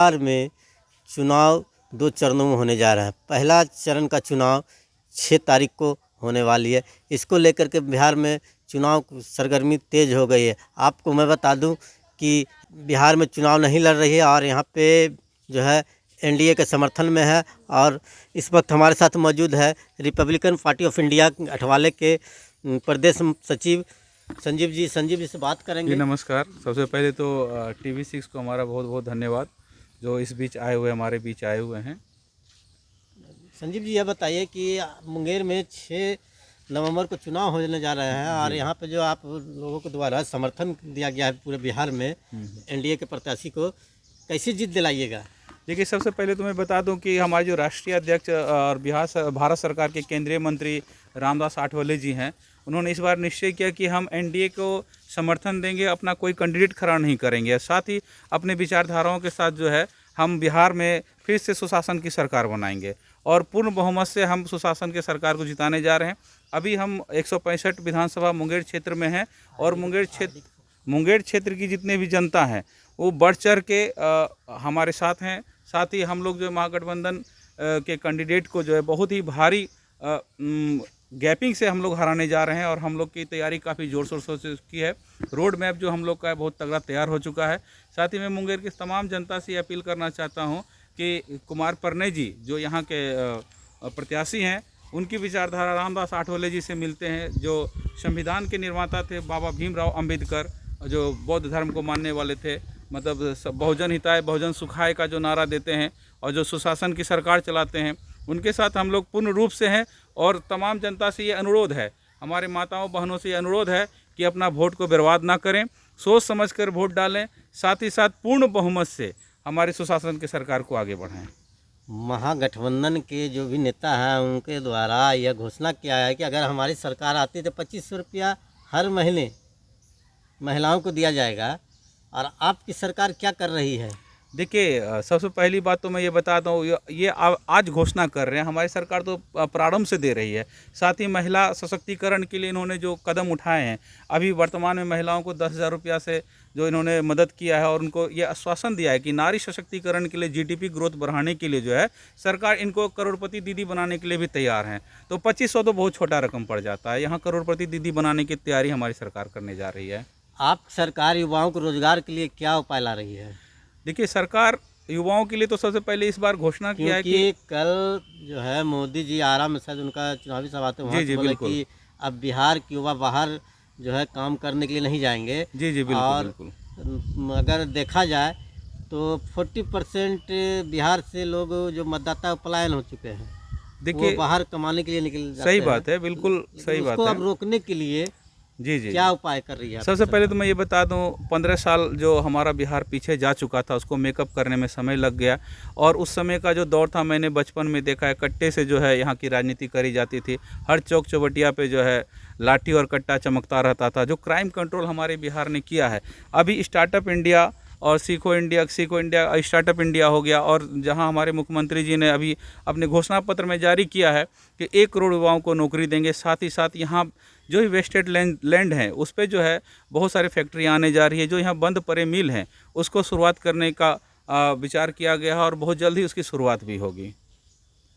बिहार में चुनाव 2 चरणों में होने जा रहा है। पहला चरण का चुनाव 6 तारीख को होने वाली है। इसको लेकर के बिहार में चुनाव सरगर्मी तेज़ हो गई है। आपको मैं बता दूं कि बिहार में चुनाव नहीं लड़ रही है और यहाँ पे जो है एनडीए के समर्थन में है। और इस वक्त हमारे साथ मौजूद है रिपब्लिकन पार्टी ऑफ इंडिया अठवाले के प्रदेश सचिव संजीव जी से बात करेंगे। जी नमस्कार। सबसे पहले तो TV6 को हमारा बहुत बहुत धन्यवाद जो इस बीच आए हुए हमारे बीच आए हुए हैं। संजीव जी, यह बताइए कि मुंगेर में 6 नवंबर को चुनाव होने जा रहे हैं और यहाँ पे जो आप लोगों के द्वारा समर्थन दिया गया है पूरे बिहार में एनडीए के प्रत्याशी को, कैसी जीत दिलाइएगा? देखिए, सबसे पहले तो मैं बता दूं कि हमारे जो राष्ट्रीय अध्यक्ष और भारत सरकार के केंद्रीय मंत्री रामदास आठवले जी हैं, उन्होंने इस बार निश्चय किया कि हम एनडीए को समर्थन देंगे, अपना कोई कैंडिडेट खड़ा नहीं करेंगे। साथ ही अपने विचारधाराओं के साथ जो है हम बिहार में फिर से सुशासन की सरकार बनाएंगे और पूर्ण बहुमत से हम सुशासन की सरकार को जिताने जा रहे हैं। अभी हम 165 विधानसभा मुंगेर क्षेत्र में हैं और मुंगेर क्षेत्र की जितने भी जनता हैं वो बढ़ चढ़ के हमारे साथ हैं। साथ ही हम लोग जो महागठबंधन के कैंडिडेट को जो है बहुत ही भारी गैपिंग से हम लोग हराने जा रहे हैं और हम लोग की तैयारी काफ़ी ज़ोर शोर से की है। रोड मैप जो हम लोग का है बहुत तगड़ा तैयार हो चुका है। साथ ही मैं मुंगेर की तमाम जनता से अपील करना चाहता हूं कि कुमार परने जी जो यहाँ के प्रत्याशी हैं, उनकी विचारधारा रामदास आठवले जी से मिलते हैं, जो संविधान के निर्माता थे बाबा भीमराव अंबेडकर, जो बौद्ध धर्म को मानने वाले थे। मतलब बहुजन हिताय बहुजन सुखाय का जो नारा देते हैं और जो सुशासन की सरकार चलाते हैं, उनके साथ हम लोग पूर्ण रूप से हैं। और तमाम जनता से ये अनुरोध है, हमारे माताओं बहनों से ये अनुरोध है कि अपना वोट को बर्बाद ना करें, सोच समझकर वोट डालें। साथ ही साथ पूर्ण बहुमत से हमारे सुशासन की सरकार को आगे बढ़ाएं। महागठबंधन के जो भी नेता हैं उनके द्वारा यह घोषणा किया है कि अगर हमारी सरकार आती तो 2500 रुपया हर महीने महिलाओं को दिया जाएगा। और आपकी सरकार क्या कर रही है? देखिए, सबसे पहली बात तो मैं ये बताता हूँ, ये आज घोषणा कर रहे हैं, हमारी सरकार तो प्रारंभ से दे रही है। साथ ही महिला सशक्तिकरण के लिए इन्होंने जो कदम उठाए हैं, अभी वर्तमान में महिलाओं को 10,000 रुपया से जो इन्होंने मदद किया है और उनको ये आश्वासन दिया है कि नारी सशक्तिकरण के लिए जीडीपी ग्रोथ बढ़ाने के लिए जो है सरकार इनको करोड़पति दीदी बनाने के लिए भी तैयार हैं। तो 2500 तो बहुत छोटा रकम पड़ जाता है, यहाँ करोड़पति दीदी बनाने की तैयारी हमारी सरकार करने जा रही है। आप सरकार युवाओं को रोजगार के लिए क्या उपाय ला रही है? देखिए, सरकार युवाओं के लिए तो सबसे पहले इस बार घोषणा किया है कि कल जो है मोदी जी आरा में शायद उनका चुनावी सभा थे, वहाँ जी बोले बिल्कुल कि अब बिहार के युवा बाहर जो है काम करने के लिए नहीं जाएंगे। जी बिल्कुल और बिल्कुल। अगर देखा जाए तो 40% बिहार से लोग जो मतदाता पलायन हो चुके हैं, देखिए, वो बाहर कमाने के लिए निकल जाते सही हैं। बात है, बिल्कुल सही बात उसको है। अब रोकने के लिए जी क्या उपाय कर रही है? सबसे पहले तो मैं ये बता दूं, 15 साल जो हमारा बिहार पीछे जा चुका था उसको मेकअप करने में समय लग गया। और उस समय का जो दौर था, मैंने बचपन में देखा है, कट्टे से जो है यहाँ की राजनीति करी जाती थी। हर चौक चौबटिया पे जो है लाठी और कट्टा चमकता रहता था। जो क्राइम कंट्रोल हमारे बिहार ने किया है, अभी स्टार्टअप इंडिया और सीखो इंडिया स्टार्टअप इंडिया हो गया। और जहां हमारे मुख्यमंत्री जी ने अभी अपने घोषणा पत्र में जारी किया है कि 1 करोड़ युवाओं को नौकरी देंगे। साथ ही साथ यहाँ जो भी वेस्टेड लैंड है उस पर जो है बहुत सारी फैक्ट्रियाँ आने जा रही है। जो यहाँ बंद पड़े मिल हैं उसको शुरुआत करने का विचार किया गया है और बहुत जल्द ही उसकी शुरुआत भी होगी।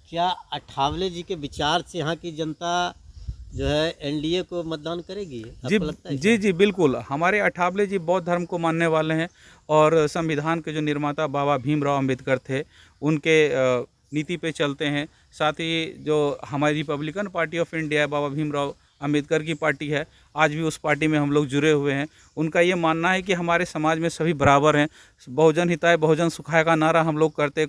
क्या अठावले जी के विचार से यहाँ की जनता जो है एनडीए को मतदान करेगी? जी बिल्कुल। हमारे अठावले जी बौद्ध धर्म को मानने वाले हैं और संविधान के जो निर्माता बाबा भीमराव अंबेडकर थे उनके नीति पे चलते हैं। साथ ही जो हमारी रिपब्लिकन पार्टी ऑफ इंडिया बाबा भीमराव अंबेडकर की पार्टी है, आज भी उस पार्टी में हम लोग जुड़े हुए हैं। उनका ये मानना है कि हमारे समाज में सभी बराबर हैं। बहुजन हिताय बहुजन सुखाय का नारा हम लोग करते,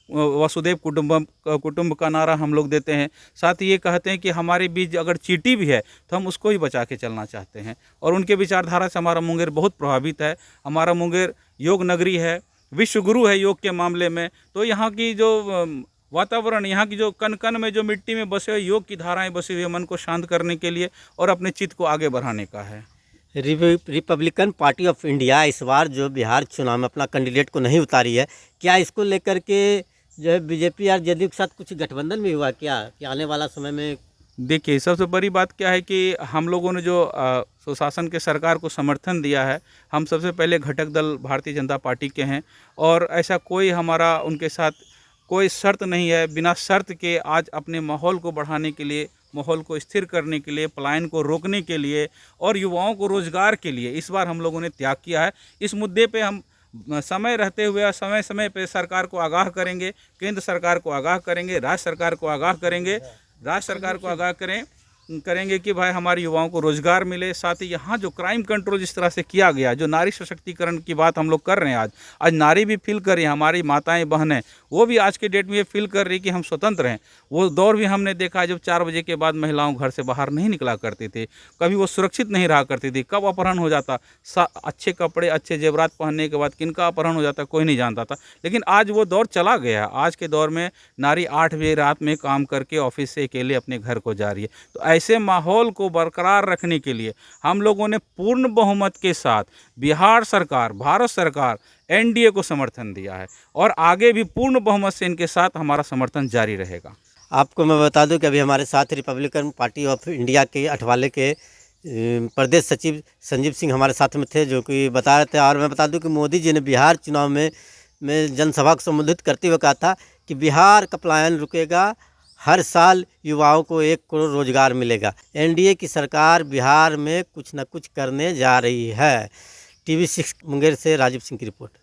वसुदेव कुटुंब का नारा हम लोग देते हैं। साथ ही ये कहते हैं कि हमारे बीच अगर चींटी भी है तो हम उसको ही बचा के चलना चाहते हैं। और उनके विचारधारा से हमारा मुंगेर बहुत प्रभावित है। हमारा मुंगेर योग नगरी है, विश्व गुरु है योग के मामले में। तो यहाँ की जो वातावरण, यहाँ की जो कण कण में जो मिट्टी में बसे हुए योग की धाराएं बसी हुई है, मन को शांत करने के लिए और अपने चित्त को आगे बढ़ाने का है। रिपब्लिकन पार्टी ऑफ इंडिया इस बार जो बिहार चुनाव में अपना कैंडिडेट को नहीं उतारी है, क्या इसको लेकर के जो है बीजेपी और जदयू के साथ कुछ गठबंधन भी हुआ क्या कि आने वाला समय में देखिए, सबसे बड़ी बात क्या है कि हम लोगों ने जो सुशासन के सरकार को समर्थन दिया है, हम सबसे पहले घटक दल भारतीय जनता पार्टी के हैं और ऐसा कोई हमारा उनके साथ कोई शर्त नहीं है। बिना शर्त के आज अपने माहौल को बढ़ाने के लिए, माहौल को स्थिर करने के लिए, पलायन को रोकने के लिए और युवाओं को रोजगार के लिए इस बार हम लोगों ने त्याग किया है। इस मुद्दे पे हम समय रहते हुए समय समय पे सरकार को आगाह करेंगे, केंद्र सरकार को आगाह करेंगे, राज्य सरकार को आगाह करेंगे, राज्य सरकार को आगाह करेंगे कि भाई हमारे युवाओं को रोजगार मिले। साथ ही यहाँ जो क्राइम कंट्रोल जिस तरह से किया गया, जो नारी सशक्तिकरण की बात हम लोग कर रहे हैं, आज नारी भी फील कर रही है, हमारी माताएं बहनें वो भी आज के डेट में ये फील कर रही कि हम स्वतंत्र हैं। वो दौर भी हमने देखा जब 4 बजे के बाद महिलाओं घर से बाहर नहीं निकला करती थी, कभी वो सुरक्षित नहीं रहा करती थी, कब अपहरण हो जाता, अच्छे कपड़े अच्छे जेवरात पहनने के बाद किनका अपहरण हो जाता कोई नहीं जानता था। लेकिन आज वो दौर चला गया। आज के दौर में नारी 8 बजे रात में काम करके ऑफिस से अकेले अपने घर को जा रही है। तो ऐसे माहौल को बरकरार रखने के लिए हम लोगों ने पूर्ण बहुमत के साथ बिहार सरकार, भारत सरकार, एनडीए को समर्थन दिया है और आगे भी पूर्ण बहुमत से इनके साथ हमारा समर्थन जारी रहेगा। आपको मैं बता दूं कि अभी हमारे साथ रिपब्लिकन पार्टी ऑफ इंडिया के अठवाले के प्रदेश सचिव संजीव सिंह हमारे साथ में थे, जो कि बता रहे थे। और मैं बता दूं कि मोदी जी ने बिहार चुनाव में जनसभा को संबोधित करते हुए कहा था कि बिहार का पलायन रुकेगा, हर साल युवाओं को 1 करोड़ रोजगार मिलेगा। एनडीए की सरकार बिहार में कुछ न कुछ करने जा रही है। टीवी 6 मुंगेर से राजीव सिंह की रिपोर्ट।